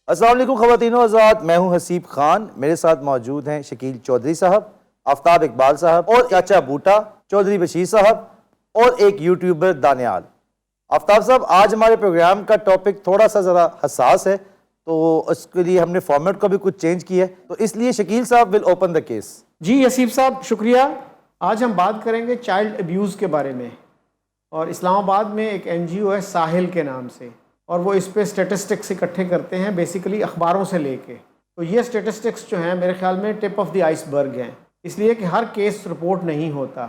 السلام علیکم خواتین و حضرات، میں ہوں حسیب خان. میرے ساتھ موجود ہیں شکیل چودھری صاحب، آفتاب اقبال صاحب اور چاچا بوٹا چودھری بشیر صاحب اور ایک یوٹیوبر دانیال. آفتاب صاحب، آج ہمارے پروگرام کا ٹاپک تھوڑا سا ذرا حساس ہے، تو اس کے لیے ہم نے فارمیٹ کو بھی کچھ چینج کیا ہے، تو اس لیے شکیل صاحب ول اوپن دا کیس. جی حسیب صاحب شکریہ. آج ہم بات کریں گے چائلڈ ابیوز کے بارے میں، اور اسلام آباد میں ایک این جی او ہے ساحل کے نام سے، اور وہ اس پہ اسٹیٹسٹکس اکٹھے کرتے ہیں بیسیکلی اخباروں سے لے کے. تو یہ اسٹیٹسٹکس جو ہیں میرے خیال میں ٹپ آف دی آئس برگ ہیں، اس لیے کہ ہر کیس رپورٹ نہیں ہوتا.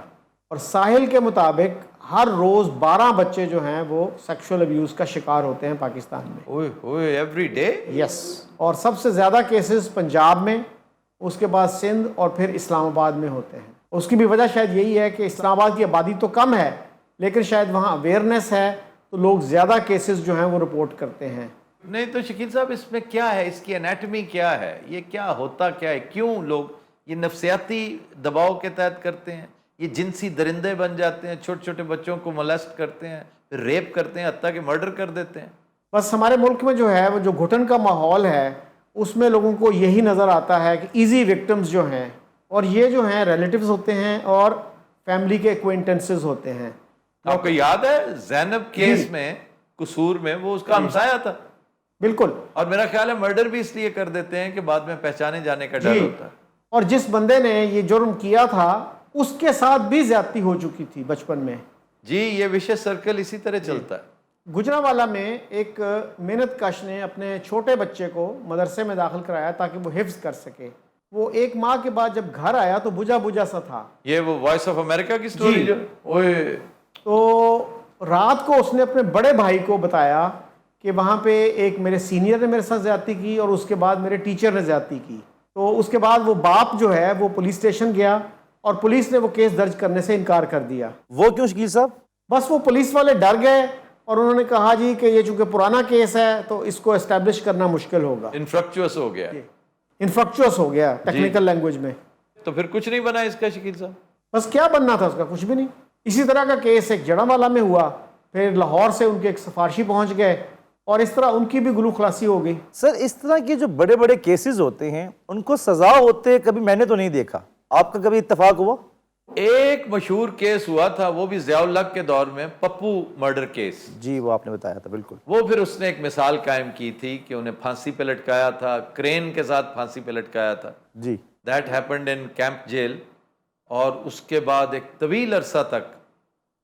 اور ساحل کے مطابق ہر روز 12 بچے جو ہیں وہ سیکشول ابیوز کا شکار ہوتے ہیں پاکستان میں. Every day? یس. اور سب سے زیادہ کیسز پنجاب میں، اس کے بعد سندھ اور پھر اسلام آباد میں ہوتے ہیں. اس کی بھی وجہ شاید یہی ہے کہ اسلام آباد کی آبادی تو کم ہے، لیکن شاید وہاں اویئرنیس ہے تو لوگ زیادہ کیسز جو ہیں وہ رپورٹ کرتے ہیں. نہیں تو شکیل صاحب، اس میں کیا ہے؟ اس کی انیٹمی کیا ہے؟ یہ کیا ہوتا کیا ہے؟ کیوں لوگ یہ نفسیاتی دباؤ کے تحت کرتے ہیں؟ یہ جنسی درندے بن جاتے ہیں، چھوٹے چھوٹے بچوں کو مولیسٹ کرتے ہیں، پھر ریپ کرتے ہیں، حتیٰ کہ مرڈر کر دیتے ہیں. بس ہمارے ملک میں جو ہے وہ جو گھٹن کا ماحول ہے، اس میں لوگوں کو یہی نظر آتا ہے کہ ایزی وکٹمز جو ہیں، اور یہ جو ہیں ریلیٹیوز ہوتے ہیں اور فیملی کے ایکوینٹنسز ہوتے ہیں. آپ کو یاد ہے زینب کیس میں، قصور میں، وہ اس کا ہمسایہ تھا. بالکل. اور میرا خیال ہے مرڈر بھی اس لیے کر دیتے ہیں کہ بعد میں پہچانے جانے کا ڈر ہوتا ہے. اور جس بندے نے یہ جرم کیا تھا اس کے ساتھ بھی زیادتی ہو چکی تھی بچپن میں. جی، یہ وشیس سرکل اسی طرح چلتا ہے. گجرانوالہ میں ایک محنت کش نے اپنے چھوٹے بچے کو مدرسے میں داخل کرایا تاکہ وہ حفظ کر سکے. وہ ایک ماہ کے بعد جب گھر آیا تو بجھا بجھا سا تھا. یہ وہ وائس آف امریکہ کی سٹوری جو تو رات کو اس نے اپنے بڑے بھائی کو بتایا کہ وہاں پہ ایک میرے سینئر نے میرے ساتھ زیادتی کی اور اس کے بعد میرے ٹیچر نے زیادتی کی. تو اس کے بعد وہ باپ جو ہے وہ پولیس اسٹیشن گیا اور پولیس نے وہ کیس درج کرنے سے انکار کر دیا. وہ کیوں شکیل صاحب؟ بس وہ پولیس والے ڈر گئے اور انہوں نے کہا جی کہ یہ چونکہ پرانا کیس ہے تو اس کو اسٹیبلش کرنا مشکل ہوگا. انفرکچوس ہو گیا. انفرکچوس ہو گیا ٹیکنیکل لینگویج میں. تو پھر کچھ نہیں بنا اس کا شکیل صاحب؟ بس کیا بننا تھا اس کا؟ کچھ بھی نہیں. اسی طرح کا کیس ایک جڑانوالہ میں ہوا، پھر لاہور سے ان کے ایک سفارشی پہنچ گئے اور اس طرح ان کی بھی گلو خلاصی ہو گئی. سر، اس طرح کے جو بڑے بڑے کیسز ہوتے ہیں ان کو سزا ہوتے کبھی میں نے تو نہیں دیکھا. آپ کا کبھی اتفاق ہوا؟ ایک مشہور کیس ہوا تھا، وہ بھی ضیاء الحق کے دور میں، پپو مرڈر کیس. جی، وہ آپ نے بتایا تھا. بالکل. وہ پھر اس نے ایک مثال قائم کی تھی کہ انہیں پھانسی پہ لٹکایا تھا، کرین کے ساتھ پھانسی پہ لٹکایا تھا. جی. That happened in camp jail. اور اس کے بعد ایک طویل عرصہ تک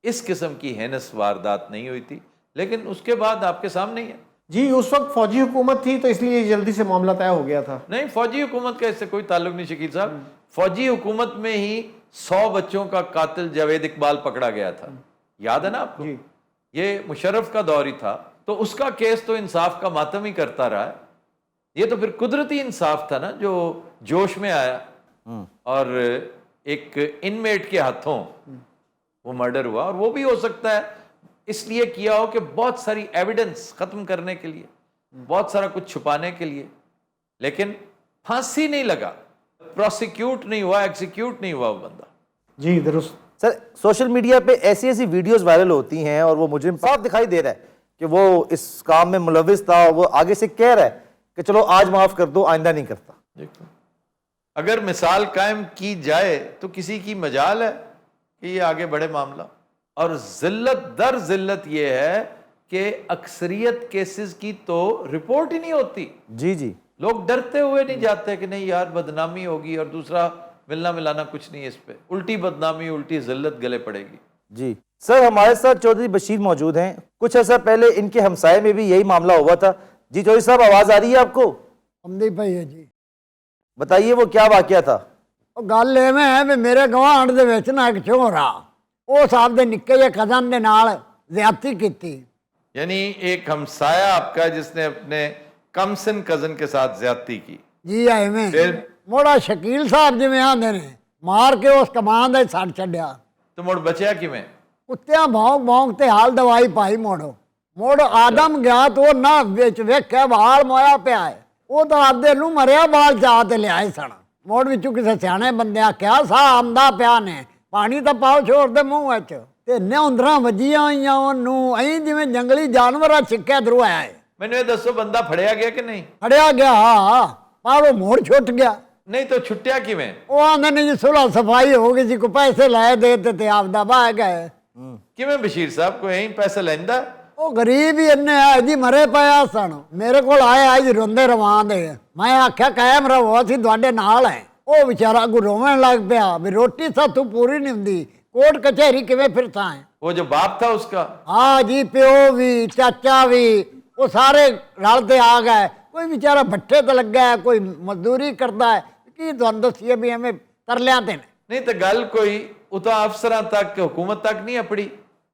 اس قسم کی ہینس واردات نہیں ہوئی تھی، لیکن اس کے بعد آپ کے سامنے ہی ہے. جی، اس وقت فوجی حکومت تھی تو اس لیے جلدی سے معاملہ طے ہو گیا تھا. نہیں، فوجی حکومت کا اس سے کوئی تعلق نہیں شکیل صاحب. فوجی حکومت میں ہی 100 بچوں کا قاتل جاوید اقبال پکڑا گیا تھا، یاد ہے نا آپ کو؟ یہ مشرف کا دور ہی تھا، تو اس کا کیس تو انصاف کا ماتم ہی کرتا رہا ہے. یہ تو پھر قدرتی انصاف تھا نا جو جوش میں آیا اور ایک انمیٹ کے ہاتھوں وہ مرڈر ہوا. اور وہ بھی ہو سکتا ہے اس لیے کیا ہو کہ بہت ساری ایویڈنس ختم کرنے کے لیے، بہت سارا کچھ چھپانے کے لیے، لیکن پھانسی نہیں لگا، پروسیکیوٹ نہیں ہوا، ایکزیکیوٹ نہیں ہوا وہ بندہ. جی درست. سر، سوشل میڈیا پہ ایسی ایسی ویڈیوز وائرل ہوتی ہیں اور وہ مجرم صاف دکھائی دے رہا ہے کہ وہ اس کام میں ملوث تھا، وہ آگے سے کہہ رہا ہے کہ چلو آج معاف کر دو، آئندہ نہیں کرتا. اگر مثال قائم کی جائے تو کسی کی مجال ہے کہ یہ آگے بڑھے معاملہ. اور ذلت در ذلت یہ ہے کہ اکثریت کیسز کی تو رپورٹ ہی نہیں ہوتی. جی جی. لوگ ڈرتے ہوئے نہیں جاتے کہ نہیں یار بدنامی ہوگی، اور دوسرا ملنا ملانا کچھ نہیں، اس پہ الٹی بدنامی، الٹی ذلت گلے پڑے گی. جی سر، ہمارے ساتھ چودھری بشیر موجود ہیں. کچھ عرصہ پہلے ان کے ہمسائے میں بھی یہی معاملہ ہوا تھا. جی چودھری صاحب، آواز آ رہی ہے آپ کو؟ آمدی پئی ہے جی. بتائیے وہ کیا واقعہ تھا؟ گل ایویں ہے بھی میرے گوانڈ دے وچ نا ایک چور آ، اس آپ دے نکے جے کزن دے نال زیادتی کیتی. یعنی ایک ہمسایہ آپ کا جس نے اپنے کمسن کزن کے ساتھ زیادتی کی. جی ایویں موڑا شکیل صاحب جویں آندے نے مار کے اس کمان دا سڑ چھڈیا. تو مڑ بچیا کیویں؟ کتیاں بھونک بھونک تے حال دوائی پائی. مڑ آدم گیا تو نہ وچ ویکھیا وال مویا پیا ہے. وہ تو آدھے نو مریا بال چاہ تے لیائے سن. موڑ وچوں کسے سیانے بندے آکھیا سا آمدا پیا نے پانی تا پاؤ چھوڑ دے منہ وچ. تے نیوندراں وجیاں ہوئیاں اونوں این جویں جنگلی جانوراں چھکے درو آیا ہے. ਮੈਨੂੰ ਇਹ ਦੱਸੋ ਬੰਦਾ ਫੜਿਆ ਗਿਆ ਕਿ ਨਹੀਂ? ਫੜਿਆ ਗਿਆ ਪਰ ਉਹ ਮੋੜ ਛੁੱਟ ਗਿਆ। ਨਹੀਂ ਤਾਂ ਛੁੱਟਿਆ ਕਿਵੇਂ? ਉਹ ਆਂਦੇ ਨੇ ਜੀ ਸੁਲਹ ਸਫਾਈ ਹੋ ਗਈ ਸੀ, ਕੋਈ ਪੈਸੇ ਲੈ ਦੇ ਤੇ ਆਪਦਾ ਬਾਹ ਗਏ। ਕਿਵੇਂ ਬਸ਼ੀਰ ਸਾਹਿਬ ਕੋਈ ਐਂ ਪੈਸੇ ਲੈਂਦਾ? ਉਹ ਗਰੀਬ ਹੀ ਇੰਨੇ ਆ ਜੀ, ਮਰੇ ਪਿਆ ਸਨ। ਮੇਰੇ ਕੋਲ ਆਇਆ ਜੀ ਰੋਂਦੇ ਰਵਾਂਦੇ। ਮੈਂ ਆਖਿਆ ਕਾਇਮ ਰਹੋ, ਅਸੀਂ ਤੁਹਾਡੇ ਨਾਲ ਹੈ। ਉਹ ਵਿਚਾਰਾ ਅੱਗੋਂ ਰੋਵਣ ਲੱਗ ਪਿਆ ਵੀ ਰੋਟੀ ਸਾਥੋਂ ਪੂਰੀ ਨਹੀਂ ਹੁੰਦੀ, ਕੋਰਟ ਕਚਹਿਰੀ ਕਿਵੇਂ ਫਿਰਤਾ ਹੈ। वो जो बाप था उसका? हाँ जी, प्यो भी चाचा भी वो सारे रलते आ गए। कोई बेचारा भट्ठे तो लग गया है, कोई मजदूरी करता है कि तुहानू दसिए भी हमें तरलियां ते ने। नहीं तो गल कोई उतो अफसरां तक हुकूमत तक नहीं अपड़ी।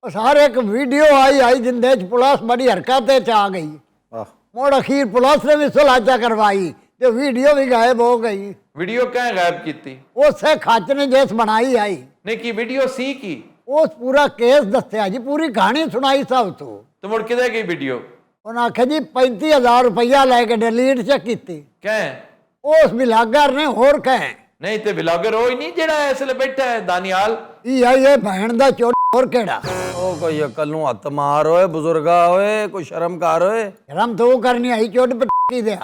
वो सारे एक वीडियो आई जिंदे च पुलिस बड़ी हरकत च आ गई। मुड़ अखीर पुलिस ने भी सुलह करवाई तो वीडियो भी गायब हो गई। वीडियो क्या गायब की? उसे खच ने जिस बनाई आई नहीं की वीडियो सी की उस पूरा केस दसिया जी, पूरी कहानी सुनाई सब तो मुड़ किधर गई वीडियो? उन्हें आख्या जी 35,000 रुपया लैके डिलीट चेक की। क्या उस ब्लॉगर ने होर कहे नहीं तो ब्लॉगर हो ही नहीं जेड़ा इसलिए बैठा है दानियाल। ये भैन दा चोट होर केड़ा ओ कोई अकल नूं हत्थ मार ओए बुजुर्गा ओए, कोई शर्म कर ओए। शर्म तो वो करनी आई, चोट पटकी दे।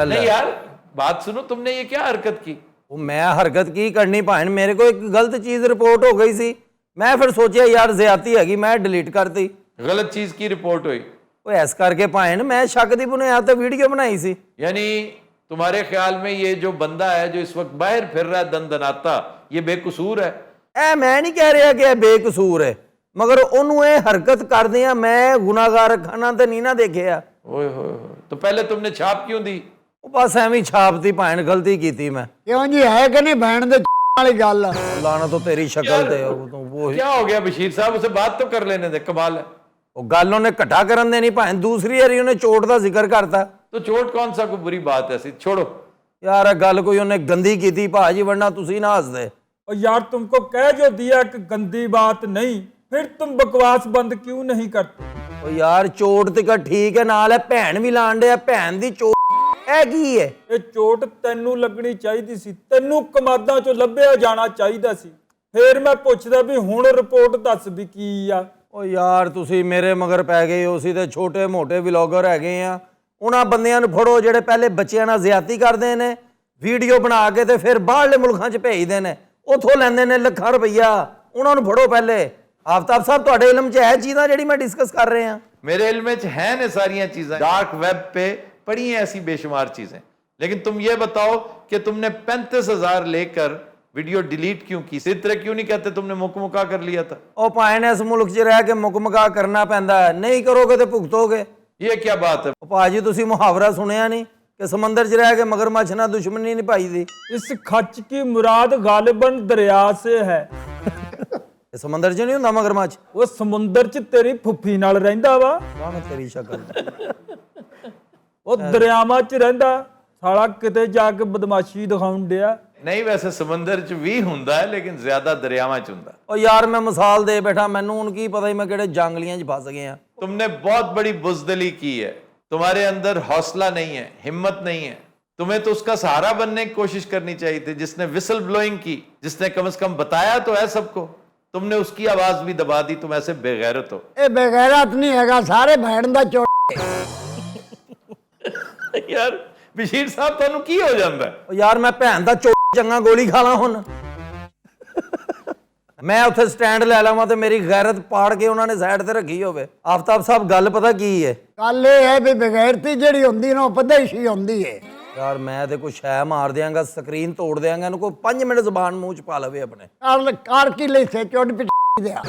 नहीं यार बात सुनो, तुमने ये क्या हरकत की? वो मैं हरकत की करनी भाण, मेरे को एक गलत चीज रिपोर्ट हो गई सी। मैं फिर सोचा यार ज्यादती हैगी, मैं डिलीट करती। गलत चीज की रिपोर्ट हुई? वो ऐस करके भाण मैं शक दी बुनियाद ते वीडियो बनाई सी। यानी तुम्हारे ख्याल में ये जो बंदा है जो इस वक्त बाहर फिर रहा है दंदनाता, ये बेकसूर है? ए मैं नहीं कह रहा कि बेकसूर है, मगर ओनू ये हरकत कर दिया मैं गुनाहगार खाना ते नहीं ना देखिया। ओए होए, तो पहले तुमने छाप क्यों दी? वो बस एवं छाप दी भाण, गलती की थी मैं। क्यों जी, है कि नहीं भैन दे वाली गल? लाना तो तेरी शक्ल ते वो क्या हो गया बशीर साहब, उसे बात तो कर लेने दे, कमाल है। ਉਹ ਗੱਲ ਉਹਨੇ ਘਟਾ ਕਰਨ ਦੇਣੀ ਭਾਵੇਂ ਦੂਸਰੀ ਵਾਰੀ ਉਹਨੇ ਚੋਟ ਦਾ ਜ਼ਿਕਰ ਕਰਤਾ। तो चोट कौन सा कोई बुरी बात है ऐसी, छोड़ो ਯਾਰ ਇਹ ਗੱਲ ਕੋਈ ਉਹਨੇ ਗੰਦੀ ਕੀਤੀ ਭਾਜੀ, ਵਰਨਾ ਤੁਸੀਂ ਨਾ ਹੱਸਦੇ। और यार तुमको कह जो दिया कि गंदी बात नहीं, फिर तुम बकवास बंद क्यों नहीं करते? ਉਹ ਯਾਰ ਚੋਟ ਤੇ ਠੀਕ ਹੈ, ਨਾਲ ਹੈ ਭੈਣ ਵੀ ਲਾਣ ਡਿਆ, ਭੈਣ ਦੀ ਚੋਟ ਇਹ ਕੀ ਹੈ? ਇਹ ਚੋਟ ਤੈਨੂੰ ਲੱਗਣੀ ਚਾਹੀਦੀ ਸੀ, ਤੈਨੂੰ ਕਮਾਦਾਂ ਚੋਂ ਲੱਭਿਆ ਜਾਣਾ ਚਾਹੀਦਾ ਸੀ। ਫੇਰ ਮੈਂ ਪੁੱਛਦਾ ਵੀ ਹੁਣ ਰਿਪੋਰਟ ਦੱਸ ਵੀ ਕੀ ਆ। ਉਹ ਯਾਰ ਤੁਸੀਂ ਮੇਰੇ ਮਗਰ ਪੈ ਗਏ ਹੋ, ਅਸੀਂ ਤੇ ਛੋਟੇ ਮੋਟੇ ਵਲੌਗਰ ਹੈਗੇ ਆ। ਉਹਨਾਂ ਬੰਦਿਆਂ ਨੂੰ ਫੜੋ ਜਿਹੜੇ ਪਹਿਲੇ ਬੱਚਿਆਂ ਨਾਲ ਜ਼ਿਆਦਤੀ ਕਰਦੇ ਨੇ, ਵੀਡੀਓ ਬਣਾ ਕੇ ਤੇ ਫਿਰ ਬਾਹਰਲੇ ਮੁਲਕਾਂ 'ਚ ਭੇਜਦੇ ਨੇ, ਉੱਥੋਂ ਲੈਂਦੇ ਨੇ ਲੱਖਾਂ ਰੁਪਈਆ। ਉਹਨਾਂ ਨੂੰ ਫੜੋ ਪਹਿਲੇ। ਆਫਤਾਬ ਸਾਹਿਬ ਤੁਹਾਡੇ ਇਲਮ 'ਚ ਹੈ ਚੀਜ਼ਾਂ ਜਿਹੜੀ ਮੈਂ ਡਿਸਕਸ ਕਰ ਰਹੇ ਹਾਂ? मेरे इल्म में है ने सारियां चीजें, डार्क वेब पे पड़ी हैं ऐसी बेशुमार चीजें, लेकिन तुम ये बताओ कि तुमने 35,000 लेकर वीडियो डिलीट क्यों की? इस तरह क्यों नहीं कहते तुमने मुकमुका कर लिया था? ਉਹ ਭਾਵੇਂ ਇਸ ਮੁਲਕ 'ਚ ਰਹਿ ਕੇ ਮੁਕਮਕਾ ਕਰਨਾ ਪੈਂਦਾ ਹੈ, ਨਹੀਂ ਕਰੋਗੇ ਤੇ ਭੁਗਤੋਗੇ। ये क्या बात है? ਉਹ ਭਾਜੀ ਤੁਸੀਂ ਮੁਹਾਵਰਾ ਸੁਣਿਆ ਨਹੀਂ ਕਿ ਸਮੁੰਦਰ 'ਚ ਰਹਿ ਕੇ ਮਗਰਮੱਛ ਨਾਲ ਦੁਸ਼ਮਣੀ ਨਹੀਂ ਪਾਈ ਦੀ? इस खच की मुराद गालिबन दरिया से है। ਇਹ ਸਮੁੰਦਰ 'ਚ ਨਹੀਂ ਹੁੰਦਾ ਮਗਰਮੱਛ? ਉਹ ਸਮੁੰਦਰ 'ਚ ਤੇਰੀ ਫੁੱਫੀ ਨਾਲ ਰਹਿੰਦਾ ਵਾ, ਕੌਣ ਤੇਰੀ ਸ਼ਕਲ? ਉਹ ਦਰਿਆਵਾਂ 'ਚ ਰਹਿੰਦਾ ਸਾਲਾ, ਕਿਤੇ ਜਾ ਕੇ ਬਦਮਾਸ਼ੀ ਦਿਖਾਉਣ ਡਿਆ। नहीं वैसे समंदर च भी हुंदा है लेकिन ज्यादा दरियावां च हुंदा। ਉਹ ਯਾਰ ਮੈਂ ਮਿਸਾਲ ਦੇ ਬੈਠਾ, ਮੈਨੂੰ ਹੁਣ ਕੀ ਪਤਾ ਮੈਂ ਕਿਹੜੇ ਜੰਗਲੀਆਂ 'ਚ ਫਸ ਗਿਆ। तुमने बहुत बड़ी बुजदली की है, तुम्हारे अंदर हौसला नहीं है, हिम्मत नहीं है। तुम्हें तो उसका सहारा बनने की कोशिश करनी चाहिए थी जिसने विसल ब्लोइंग की, जिसने कम से कम बताया तो है सबको। तुमने उसकी आवाज भी दबा दी, तुम ऐसे बेगैरत हो। ਇਹ ਬੇਗੈਰਤ ਨਹੀਂ ਹੈਗਾ, ਸਾਰੇ ਭੈਣ ਦਾ ਚੋਟ। यार बशीर साहब तुहानू की हो जांदा है? ਉਹ ਯਾਰ ਮੈਂ ਭੈਣ ਦਾ ਚੰਗਾ ਗੋਲੀ ਖਾ ਲਾਂ ਹੁਣ। ਮੈਂ ਉੱਥੇ ਸਟੈਂਡ ਲੈ ਲਵਾਂ ਤੇ ਮੇਰੀ ਗੈਰਤ ਪਾੜ ਕੇ ਉਹਨਾਂ ਨੇ ਸਾਈਡ ਤੇ ਰੱਖੀ ਹੋਵੇ। ਆਫਤਾਬ ਸਾਹਿਬ ਗੱਲ ਪਤਾ ਕੀ ਹੈ? ਗੱਲ ਇਹ ਹੈ ਵੀ ਬੇਗੈਰਤੀ ਜਿਹੜੀ ਹੁੰਦੀ ਨਾ ਉਹ ਪਦੇਸ਼ੀ ਹੁੰਦੀ ਹੈ। ਯਾਰ ਮੈਂ ਤੇ ਕੋਈ ਸ਼ੈ ਮਾਰ ਦਿਆਂਗਾ, ਸਕਰੀਨ ਤੋੜ ਦਿਆਂਗਾ, ਇਹਨੂੰ ਕੋਈ 5 ਮਿੰਟ ਜ਼ਬਾਨ ਮੂੰਹ 'ਚ ਪਾ ਲਵੇ ਆਪਣੇ। ਕਾਰ ਕੀ ਲਈ ਸੇ ਚੋਟ ਪਿੱਟੀ ਦਿਆ।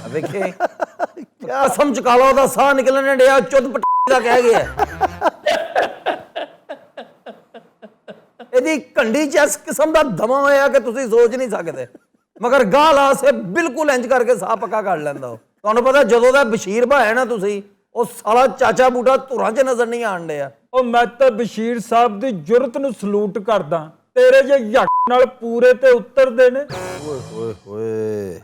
ਵੇਖੇ ਕਸਮ ਚਕਾ ਲਾ, ਉਹਦਾ ਸਾਹ ਨਿਕਲਣ ਡਿਆ, ਚੁੱਤ ਪੱਟੀ ਦਾ ਕਹਿ ਗਿਆ। ਇਹਦੀ ਕੰਡੀ 'ਚ ਇਸ ਕਿਸਮ ਦਾ ਦਮਾ ਹੋਇਆ ਕਿ ਤੁਸੀਂ ਸੋਚ ਨਹੀਂ ਸਕਦੇ, ਮਗਰ ਗਾਹ ਲਾ ਸੇ ਬਿਲਕੁਲ ਇੰਜ ਕਰਕੇ ਸਾਹ ਪੱਕਾ ਕਰ ਲੈਂਦਾ ਉਹ। ਤੁਹਾਨੂੰ ਪਤਾ ਜਦੋਂ ਦਾ ਬਸ਼ੀਰ ਭਾਇਆ ਨਾ ਤੁਸੀਂ, ਉਹ ਸਾਲਾ ਚਾਚਾ ਬੂਟਾ ਧੁਰਾਂ 'ਚ ਨਜ਼ਰ ਨਹੀਂ ਆਣ ਡਿਆ। ਉਹ ਮੈਂ ਤਾਂ ਬਸ਼ੀਰ ਸਾਹਿਬ ਦੀ ਜੁਰਤ ਨੂੰ ਸਲੂਟ ਕਰਦਾ, ਤੇਰੇ ਜੇ ਯੱਕ ਨਾਲ ਪੂਰੇ ਤੇ ਉਤਰਦੇ ਨੇ। ਓਏ ਹੋਏ ਹੋਏ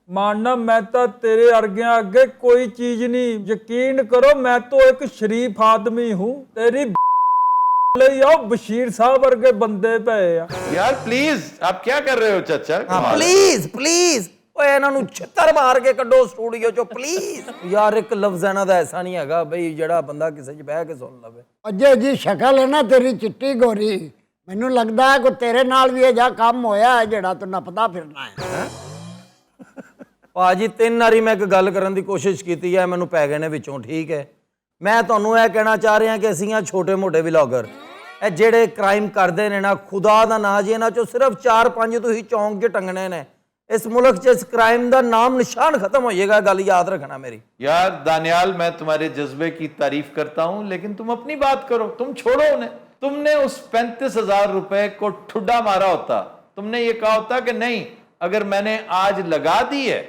ਮਾਨਣਾ ਮੈਂ ਤਾਂ ਤੇਰੇ ਅਰਗਿਆਂ ਅੱਗੇ ਕੋਈ ਚੀਜ਼ ਨਹੀਂ। ਯਕੀਨ ਕਰੋ मैं तो एक शरीफ आदमी हूँ। तेरी ਲਈ ਆਓ ਬਸ਼ੀਰ ਸਾਹਿਬ ਵਰਗੇ ਬੰਦੇ ਪਏ ਆ। यार प्लीज आप क्या कर रहे हो चाचा? प्लीज प्लीज ਓਏ ਇਹਨਾਂ ਨੂੰ ਛਿੱਤਰ ਮਾਰ ਕੇ ਕੱਢੋ ਸਟੂਡੀਓ ਚੋਂ ਪਲੀਜ਼। ਯਾਰ ਇੱਕ ਲਫ਼ਜ਼ ਇਹਨਾਂ ਦਾ ਐਸਾ ਨਹੀਂ ਹੈਗਾ ਬਈ ਜਿਹੜਾ ਬੰਦਾ ਕਿਸੇ 'ਚ ਬਹਿ ਕੇ ਸੁਣ ਲਵੇ। ਅਜੇ ਜੀ ਸ਼ਕਲ ਹੈ ਨਾ ਤੇਰੀ ਚਿੱਟੀ ਗੋਰੀ, ਮੈਨੂੰ ਲੱਗਦਾ ਹੈ ਕਿ ਤੇਰੇ ਨਾਲ ਵੀ ਇਹ ਜਿਹਾ ਕੰਮ ਹੋਇਆ ਹੈ ਜਿਹੜਾ ਤੂੰ ਨੱਪਦਾ ਫਿਰਨਾ ਹੈ। ਭਾਜੀ 3 ਵਾਰੀ ਮੈਂ ਇੱਕ ਗੱਲ ਕਰਨ ਦੀ ਕੋਸ਼ਿਸ਼ ਕੀਤੀ ਹੈ, ਮੈਨੂੰ ਪੈ ਗਏ ਨੇ ਵਿੱਚੋਂ, ਠੀਕ ਹੈ। ਮੈਂ ਤੁਹਾਨੂੰ ਇਹ ਕਹਿਣਾ ਚਾਹ ਰਿਹਾ ਕਿ ਅਸੀਂ ਆ ਛੋਟੇ ਮੋਟੇ ਵਲੌਗਰ, ਇਹ ਜਿਹੜੇ ਕ੍ਰਾਈਮ ਕਰਦੇ ਨੇ ਨਾ, ਖੁਦਾ ਦਾ ਨਾਂ ਜੀ ਇਹਨਾਂ ਚੋਂ ਸਿਰਫ 4-5 ਤੁਸੀਂ ਚੌਂਕ 'ਚ ਟੰਗਣੇ ਨੇ। ਇਸ ਮੁਲਕ 'ਚ ਇਸ क्राइम ਦਾ नाम निशान खत्म हो जाएगा, गल याद रखना मेरी। यार दानियाल, मैं तुम्हारे जज्बे की तारीफ करता हूं, लेकिन तुम अपनी बात करो, तुम छोड़ो उन्हें। तुमने उस 35,000 रुपए को ठुड्डा मारा होता, तुमने ये कहा होता कि नहीं अगर मैंने आज लगा दी है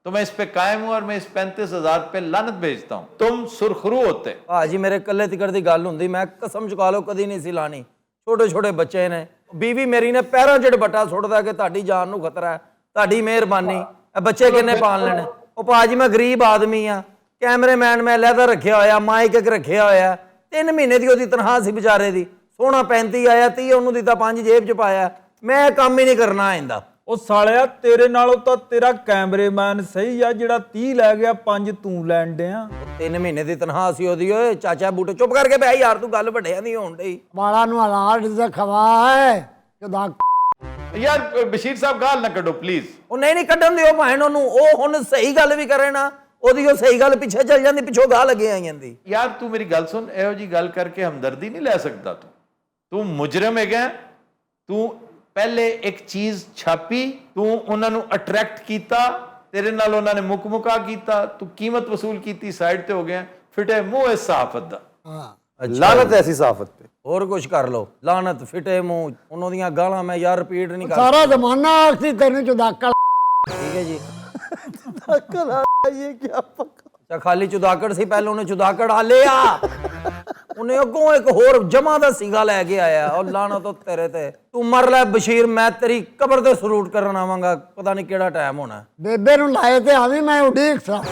तो मैं इस पे कायम हूं और मैं इस 35,000 पे लानत भेजता हूं, तुम सुरखरू होते। भाजी मेरे कल्ले तिकड़ दी गल हुंदी, मैं कसम चुका लो कदी नहीं सी लानी। छोटे छोटे बच्चे ने, बीवी मेरी ने पैरों 'ਚ दुपट्टा सुੱਟਦਾ ਕਿ ਤੁਹਾਡੀ ਜਾਨ ਨੂੰ ਖਤਰਾ ਹੈ, ਤੁਹਾਡੀ ਮਿਹਰਬਾਨੀ, ਬੱਚੇ ਕਿੰਨੇ ਪਾਲ ਲੈਣੇ। ਉਹ ਭਾਜੀ ਮੈਂ ਗਰੀਬ ਆਦਮੀ ਆ, ਕੈਮਰਾਮੈਨ ਮੈਂ ਲਹਿਦਾ ਰੱਖਿਆ ਹੋਇਆ, ਮਾਈਕ ਇੱਕ ਰੱਖਿਆ ਹੋਇਆ, 3 ਮਹੀਨੇ ਦੀ ਉਹਦੀ ਤਨਖਾਹ ਸੀ ਵਿਚਾਰੇ ਦੀ, ਸੋਹਣਾ 35 ਆਇਆ, 30 ਉਹਨੂੰ ਦਿੱਤਾ, 5 ਜੇਬ 'ਚ ਪਾਇਆ। ਮੈਂ ਕੰਮ ਹੀ ਨਹੀਂ ਕਰਨਾ ਆਇੰਦਾ। ਉਹ ਸਾਲਿਆ ਤੇਰੇ ਨਾਲੋਂ ਤਾਂ ਤੇਰਾ ਕੈਮਰੇਮੈਨ ਸਹੀ ਆ ਜਿਹੜਾ 30 ਲੈ ਗਿਆ, 5 ਤੂੰ ਲੈਣ ਡਿਆ। 3 ਮਹੀਨੇ ਦੀ ਤਨਖਾਹ ਸੀ ਉਹਦੀ। ਓਏ ਚਾਚਾ ਬੂਟੇ ਚੁੱਪ ਕਰਕੇ ਬਹਿ ਯਾਰ, ਤੂੰ ਗੱਲ ਵੱਡਿਆਂ ਦੀ ਹੋਣ ਡਈ। ਵਾਲਾ ਨੂੰ ਹਲਾਲ ਰਿਜ਼ਕ ਖਵਾ ਹੈ ਖੁਦਾ। यार बशीर साहब गाल ना करो प्लीज। ਉਹ ਨਹੀਂ ਕੱਢਣ ਦਿਓ ਭਾਵੇਂ ਉਹਨੂੰ, ਉਹ ਹੁਣ ਸਹੀ ਗੱਲ ਵੀ ਕਰੇ ਨਾ, ਉਹਦੀ ਉਹ ਸਹੀ ਗੱਲ ਪਿੱਛੇ ਚੱਲ ਜਾਂਦੀ, ਪਿੱਛੋਂ ਗਾਹ ਲੱਗੇ ਆ ਜਾਂਦੀ। यार तू मेरी गल सुन, ਇਹੋ ਜੀ ਗੱਲ ਕਰਕੇ ਹਮਦਰਦੀ ਨਹੀਂ ਲੈ ਸਕਦਾ ਤੂੰ ਮੁਜਰਮ ਹੈਗਾ। ਤੂੰ ਪਹਿਲੇ ਇੱਕ ਚੀਜ਼ ਛਾਪੀ, ਤੂੰ ਉਹਨਾਂ ਨੂੰ ਅਟਰੈਕਟ ਕੀਤਾ, ਤੇਰੇ ਨਾਲ ਉਹਨਾਂ ਨੇ ਮੁਕਮੁਕਾ ਕੀਤਾ, ਤੂੰ ਕੀਮਤ ਵਸੂਲ ਕੀਤੀ, ਸਾਈਡ ਤੇ ਹੋ ਗਿਆ, ਫਿਟੇ ਮੂੰਹ ਇਸ ਸਾਫਤ ਦਾ। लानत है ऐसी साफत पे। ਹੋਰ ਕੁਝ ਕਰ ਲੋ, ਲਾਨਤ ਫਿੱਟੇ ਮੂੰਹ, ਉਹਨਾਂ ਦੀਆਂ ਗਾਲਾਂ ਮੈਂ ਯਾਰ ਰਿਪੀਟ ਨਹੀਂ ਕਰ ਸਾਰਾ ਜ਼ਮਾਨਾ ਆਖਦੀ ਤੈਨੂੰ ਚੁਦਾਕਲ। ਠੀਕ ਹੈ ਜੀ। ये क्या पक्का। ਅੱਛਾ ਖਾਲੀ ਚੁਦਾਕੜ ਸੀ, ਪਹਿਲਾਂ ਉਹਨੇ ਚੁਦਾਕੜ ਆ ਲਿਆ, ਉਹਨੇ ਅੱਗੋਂ ਇੱਕ ਹੋਰ ਜਮਾ ਦਾ ਸੀਗਾ ਲੈ ਕੇ ਆਇਆ। ਉਹ ਲਾਨਤ ਉਹ ਤੇਰੇ ਤੇ, ਤੂੰ ਮਰ ਲੈ ਬਸ਼ੀਰ, ਮੈਂ ਤੇਰੀ ਕਬਰ ਤੇ ਸਲੂਟ ਕਰਨ ਆਵਾਂਗਾ, ਪਤਾ ਨਹੀਂ ਕਿਹੜਾ ਟਾਈਮ ਹੋਣਾ। ਬੇਬੇ ਨੂੰ ਲਾਏ ਤੇ ਆਵੀਂ ਮੈਂ ਉਡੀਕ ਸਾਂ।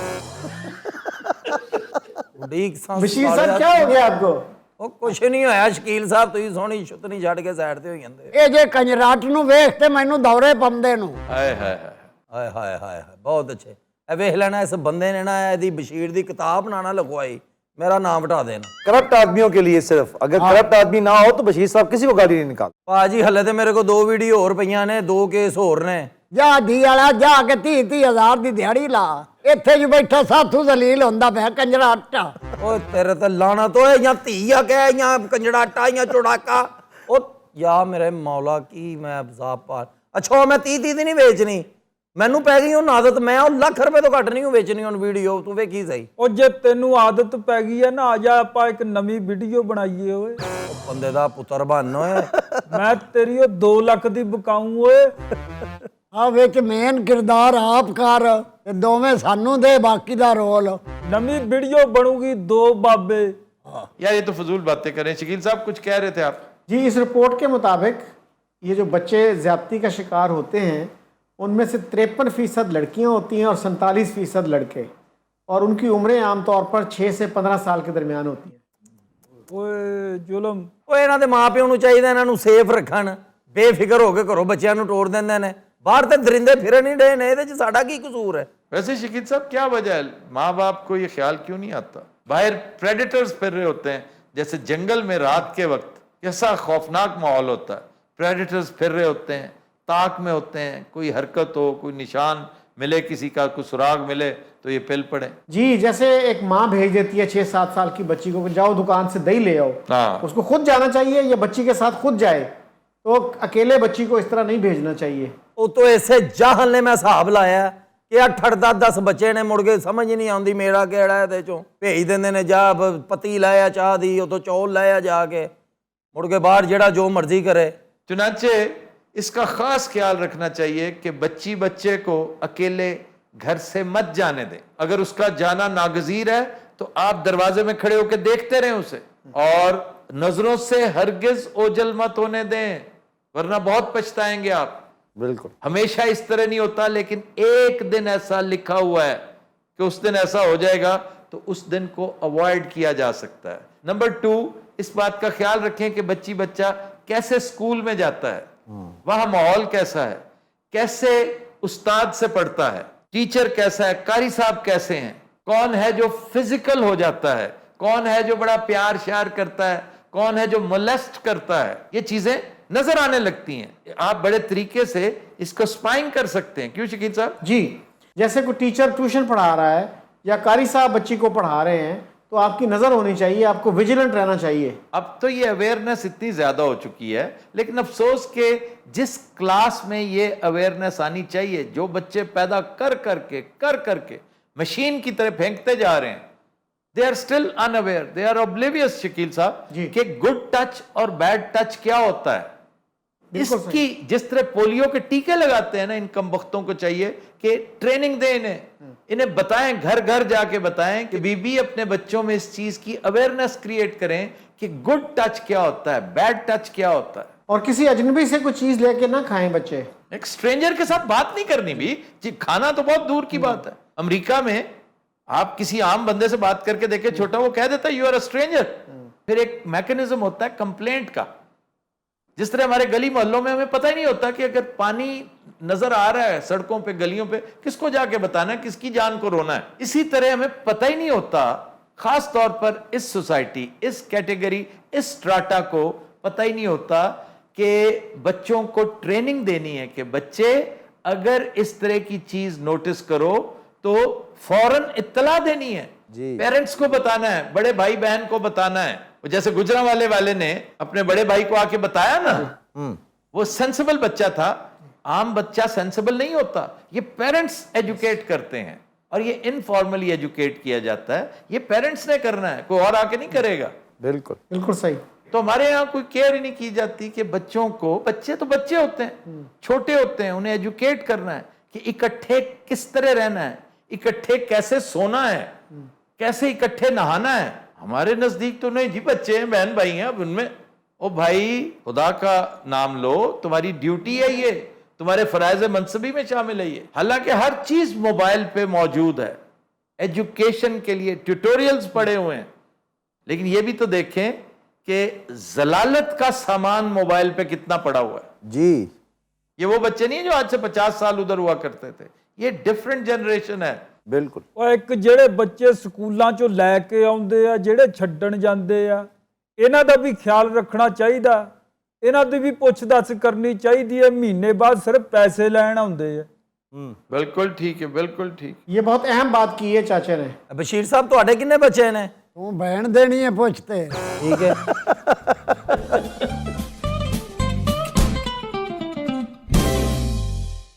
ਉਡੀਕ ਸਾਂ बशीर साहब क्या हो गया आपको? ਉਹ ਕੁਛ ਨਹੀਂ ਹੋਇਆ ਸ਼ਕੀਲ ਸਾਹਿਬ, ਤੁਸੀਂ ਸੋਹਣੀ ਛੁੱਤਨੀ ਛੱਡ ਕੇ ਸਾਈਡ ਤੇ ਹੋ ਜਾਂਦੇ। ਇਹ ਜੇ ਕੰਜਰਾਟ ਨੂੰ ਵੇਖ ਤੇ ਮੈਨੂੰ ਦੌਰੇ ਪੰਦੇ ਨੂੰ। ਹਾਏ ਹਾਏ ਹਾਏ ਹਾਏ ਹਾਏ ਹਾਏ, ਬਹੁਤ ਅੱਛੇ। ਇਹ ਵੇਖ ਲੈਣਾ, ਇਸ ਬੰਦੇ ਨੇ ਨਾ ਇਹਦੀ ਬਸ਼ੀਰ ਦੀ ਕਿਤਾਬ ਨਾ ਲਗਵਾਈ, ਮੇਰਾ ਨਾਮ ਹਟਾ ਦੇਣਾ। करप्ट आदमियों के लिए सिर्फ, अगर करप्ट आदमी ना हो तो बशीर साहब किसी को गाली नहीं निकाल। ਭਾਜੀ ਹਲੇ ਤੇ ਮੇਰੇ ਕੋਲ 2 ਵੀਡੀਓ ਹੋਰ ਪਈਆਂ ਨੇ, 2 ਕੇਸ ਹੋਰ ਨੇ। ਜਾ ਦੀ ਵਾਲਾ ਜਾ ਕੇ 30-30 ਹਜ਼ਾਰ ਦੀ ਦਿਹਾੜੀ ਲਾ, ਇੱਥੇ ਜੋ ਬੈਠਾ ਸਾਥੂ ਜ਼ਲੀਲ ਹੁੰਦਾ ਪਿਆ ਕੰਜਰਾਟ। ਓਏ ਤੇਰੇ ਤੇ ਲਾਣਤ ਓਏ, ਜਾਂ ਧੀ ਆ ਕਹਿ, ਜਾਂ ਕੰਜੜਾਟਾ, ਜਾਂ ਚੁੜਾਕਾ। ਉਹ ਯਾ ਮੇਰੇ ਮੌਲਾ ਕੀ ਮੈਂ ਅਜ਼ਾਬ ਪਾ। ਅੱਛਾ ਮੈਂ 30 ਦੀ ਨਹੀਂ ਵੇਚਣੀ, ਮੈਨੂੰ ਪੈ ਗਈ ਉਹ ਆਦਤ, ਮੈਂ ਉਹ ਲੱਖ ਰੁਪਏ ਤੋਂ ਘੱਟ ਨਹੀਂ ਵੇਚਣੀ ਹੁਣ ਵੀਡੀਓ, ਤੂੰ ਵੇਖੀ ਸਹੀ। ਉਹ ਜੇ ਤੈਨੂੰ ਆਦਤ ਪੈ ਗਈ ਹੈ ਨਾ, ਆ ਜਾ ਆਪਾਂ ਇੱਕ ਨਵੀਂ ਵੀਡੀਓ ਬਣਾਈਏ ਓਏ। ਉਹ ਬੰਦੇ ਦਾ ਪੁੱਤਰ ਬਣ ਓਏ। ਮੈਂ ਤੇਰੀ ਉਹ 2 ਲੱਖ ਦੀ ਬਕਾਊਂ ਓਏ। ਆ ਵਿੱਚ ਮੇਨ ਕਿਰਦਾਰ ਆਪ ਕਰ ਤੇ ਦੋਵੇਂ ਸਾਨੂੰ ਦੇ ਬਾਕੀ ਦਾ ਰੋਲ। ਨਵੀਂ ਵੀਡੀਓ ਬਣੂਗੀ 2 ਬਾਬੇ। यार ये तो फजूल बातें करें। शकील साहब कुछ कह रहे थे आप? जी, इस रिपोर्ट के मुताबिक ये जो बच्चे ज़्यादती का शिकार होते हैं उनमें से 53% लड़कियां होती हैं और 47% लड़के, और उनकी उम्रें आमतौर पर 6 से 15 साल के दरमियान होती हैं। ਓਏ ਜ਼ੁਲਮ। ਓਏ ਇਹਨਾਂ ਦੇ ਮਾਪਿਆਂ ਨੂੰ ਚਾਹੀਦਾ ਇਹਨਾਂ ਨੂੰ ਸੇਫ ਰੱਖਣ, ਬੇਫਿਕਰ ਹੋ ਕੇ ਘਰੋਂ ਬੱਚਿਆਂ ਨੂੰ ਤੋੜ ਦਿੰਦੇ ਨੇ, ਬਾਹਰ ਤੇ ਦਰਿੰਦੇ ਫਿਰਨ ਹੀ ਡੇ ਨੇ, ਇਹਦੇ 'ਚ ਸਾਡਾ ਕੀ ਕਸੂਰ ਹੈ? वैसे शकील साहब क्या वजह है, माँ बाप को ये ख्याल क्यों नहीं आता? बाहर प्रेडेटर्स फिर रहे होते हैं, जैसे जंगल में रात के वक्त कैसा खौफनाक माहौल होता है, प्रेडेटर्स फिर रहे होते हैं, ताक में होते हैं, कोई हरकत हो, कोई निशान मिले, किसी का कोई सुराग मिले तो ये पिल पड़े। जी, जैसे एक माँ भेज देती है 6-7 साल की बच्ची को, जाओ दुकान से दही ले आओ, हाँ। उसको खुद जाना चाहिए या बच्ची के साथ खुद जाए? तो अकेले बच्ची को इस तरह नहीं भेजना चाहिए। ਉਤੋਂ ਇਸੇ ਜਾਹਲ ਨੇ ਮੈਂ ਹਿਸਾਬ ਲਾਇਆ ਕਿ 8-10 ਬੱਚੇ ਨੇ, ਮੁੜ ਕੇ ਸਮਝ ਨਹੀਂ ਆਉਂਦੀ ਮੇਰਾ ਕਿਹੜਾ ਇਹਦੇ ਚੋਂ। ਭੇਜ ਦਿੰਦੇ ਨੇ ਜਾ ਪਤੀ ਲਾਇਆ ਚਾਹ ਦੀ, ਉਤੋਂ ਚੌਲ ਲਾਇਆ ਜਾ ਕੇ, ਮੁੜ ਕੇ ਬਾਹਰ ਜਿਹੜਾ ਜੋ ਮਰਜ਼ੀ करे। चुनाचे इसका खास ख्याल रखना चाहिए कि बच्ची बच्चे को अकेले घर से मत जाने दें। अगर उसका जाना नागजीर है तो आप दरवाजे में खड़े होकर देखते रहें उसे, और नजरों से हरगिज ओझल मत होने दें, वरना बहुत पछताएंगे आप। बिल्कुल। हमेशा इस तरह नहीं होता, लेकिन एक दिन ऐसा लिखा हुआ है कि उस दिन ऐसा हो जाएगा, तो उस दिन को अवॉइड किया जा सकता है। नंबर 2, इस बात का ख्याल रखें कि बच्ची बच्चा कैसे स्कूल में जाता है, वहां माहौल कैसा है, कैसे उस्ताद से पढ़ता है, टीचर कैसा है, कारी साहब कैसे हैं, कौन है जो फिजिकल हो जाता है, कौन है जो बड़ा प्यार श्यार करता है, कौन है जो मोलेस्ट करता है, ये चीजें नजर आने लगती हैं। आप बड़े तरीके से इसको स्पाइंग कर सकते हैं। क्यों शकील साहब? जी, जैसे कोई टीचर ट्यूशन पढ़ा रहा है या कारी साहब बच्ची को पढ़ा रहे हैं, तो आपकी नज़र होनी चाहिए, आपको विजिलेंट रहना चाहिए। अब तो ये अवेयरनेस इतनी ज्यादा हो चुकी है, लेकिन अफसोस के जिस क्लास में ये अवेयरनेस आनी चाहिए, जो बच्चे पैदा कर करके मशीन की तरह फेंकते जा रहे हैं, they are still unaware, they are oblivious Shakeel साहब कि गुड टच और बैड टच क्या होता है। इसकी जिस तरह पोलियो के टीके लगाते हैं ना, इन कमबख्तों को चाहिए कि ट्रेनिंग दें, इन्हें बताएं, घर घर जाके बताएं कि बीबी अपने बच्चों में इस चीज की अवेयरनेस क्रिएट करें कि गुड टच क्या होता है, बैड टच क्या होता है। और किसी अजनबी से कोई चीज लेके ना खाएं बच्चे। एक स्ट्रेंजर के साथ बात नहीं करनी भी जी, खाना तो बहुत दूर की बात है। अमेरिका में आप किसी आम बंदे से बात करके देखे छोटा, वो कह देता है यू आर अ स्ट्रेंजर। फिर एक मैकेनिज्म होता है कंप्लेंट का। जिस तरह हमारे गली मोहल्लों में हमें पता ही नहीं होता कि अगर पानी नजर आ रहा है सड़कों पे, गलियों पे, किसको जाके बताना है, किसकी जान को रोना है। इसी तरह हमें पता ही नहीं होता, खास तौर पर इस सोसाइटी, इस कैटेगरी, इस स्ट्राटा को पता ही नहीं होता कि बच्चों को ट्रेनिंग देनी है कि बच्चे अगर इस तरह की चीज नोटिस करो तो फौरन इत्तला देनी है, पेरेंट्स को बताना है, बड़े भाई बहन को बताना है। जैसे गुजरांवाले वाले ने अपने बड़े भाई को आके बताया ना, वो सेंसिबल बच्चा था। आम बच्चा सेंसिबल नहीं होता, ये पेरेंट्स एजुकेट करते हैं और ये इनफॉर्मली एजुकेट किया जाता है। ये पेरेंट्स ने करना है, कोई और आके नहीं करेगा। बिल्कुल बिल्कुल सही। तो हमारे यहाँ कोई केयर ही नहीं की जाती कि बच्चों को, बच्चे तो बच्चे होते हैं, छोटे होते हैं, उन्हें एजुकेट करना है कि इकट्ठे किस तरह रहना है, इकट्ठे कैसे सोना है, कैसे इकट्ठे नहाना है। हमारे नजदीक तो नहीं जी, बच्चे हैं, बहन भाई हैं, अब उनमें ओ भाई खुदा का नाम लो, तुम्हारी ड्यूटी है ये, तुम्हारे फराइज मनसबी में शामिल है ये। हालांकि हर चीज मोबाइल पे मौजूद है, एजुकेशन के लिए ट्यूटोरियल्स पड़े हुए हैं, लेकिन ये भी तो देखें कि जलालत का सामान मोबाइल पे कितना पड़ा हुआ है जी। ये वो बच्चे नहीं जो आज से 50 साल उधर हुआ करते थे, ये डिफरेंट जनरेशन है। बिल्कुल। ਉਹ ਇੱਕ ਜਿਹੜੇ ਬੱਚੇ ਸਕੂਲਾਂ ਚੋਂ ਲੈ ਕੇ ਆਉਂਦੇ ਆ, ਜਿਹੜੇ ਛੱਡਣ ਜਾਂਦੇ ਆ, ਇਹਨਾਂ ਦਾ ਵੀ ਖਿਆਲ ਰੱਖਣਾ ਚਾਹੀਦਾ। ਇਹਨਾਂ ਦੀ ਵੀ ਪੁੱਛ ਦੱਸ ਕਰਨੀ ਚਾਹੀਦੀ ਹੈ। ਮਹੀਨੇ ਬਾਅਦ ਸਿਰਫ ਪੈਸੇ ਲੈਣ ਆਉਂਦੇ ਆ। बिल्कुल ठीक है, बिल्कुल ठीक। ये बहुत अहम बात की है चाचा ने। ਬਸ਼ੀਰ ਸਾਹਿਬ ਤੁਹਾਡੇ ਕਿੰਨੇ ਬੱਚੇ ਨੇ? ਤੂੰ ਬਹਿਣ ਦੇਣੀ ਹੈ ਪੁੱਛ ਤੇ। ਠੀਕ ਹੈ।